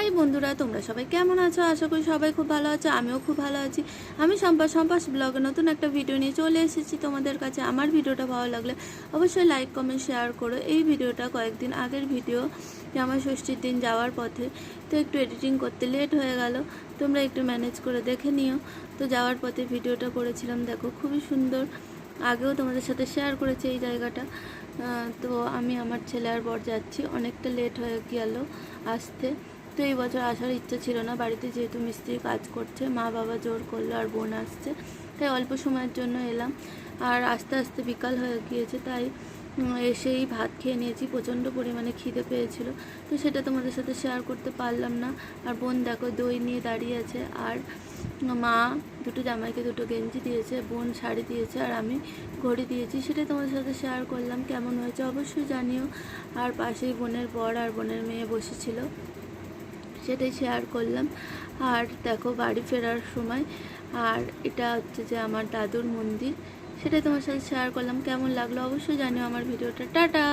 High বন্ধুরা, তোমরা সবাই কেমন আছো? আশা করি সবাই খুব ভালো আছো। আমিও খুব ভালো আছি। আমি সম্পাস ব্লগে নতুন একটা ভিডিও নিয়ে চলে এসেছি তোমাদের কাছে। আমার ভিডিওটা ভালো লাগলে অবশ্যই লাইক কমেন্ট শেয়ার করো। এই ভিডিওটা কয়েকদিন আগের ভিডিও, জামাই ষষ্ঠীর দিন যাওয়ার পথে, তো একটু এডিটিং করতে লেট হয়ে গেল, তোমরা একটু ম্যানেজ করে দেখে নিও। তো যাওয়ার পথে ভিডিওটা করেছিলাম, দেখো খুবই সুন্দর। আগেও তোমাদের সাথে শেয়ার করেছি এই জায়গাটা। তো আমি আমার ছেলে আর বর যাচ্ছি, অনেকটা লেট হয়ে গেল আসতে। তো এই বছর আসার ইচ্ছা ছিল না, বাড়িতে যেহেতু মিস্ত্রি কাজ করছে, মা বাবা জোর করলো আর বোন আসছে, তাই অল্প সময়ের জন্য এলাম। আর আস্তে আস্তে বিকাল হয়ে গিয়েছে, তাই এসেই ভাত খেয়ে নিয়েছি। প্রচণ্ড পরিমাণে খিদে পেয়েছিল, তো সেটা তোমাদের সাথে শেয়ার করতে পারলাম না। আর বোন দেখো দই নিয়ে দাঁড়িয়ে আছে, আর মা দুটো জামাইকে দুটো গেঞ্জি দিয়েছে, বোন শাড়ি দিয়েছে, আর আমি ঘড়ি দিয়েছি। সেটা তোমাদের সাথে শেয়ার করলাম। কেমন হয়েছে অবশ্যই জানিও। আর পাশেই বোনের বর আর বোনের মেয়ে বসেছিল, সেটাই শেয়ার করলাম। আর দেখো বাড়ি ফেরার সময়, আর এটা হচ্ছে যে আমার দাদুর মন্দির, সেটাই তোমার সাথে শেয়ার করলাম। কেমন লাগলো অবশ্যই জানিও আমার ভিডিওটা। টাটা।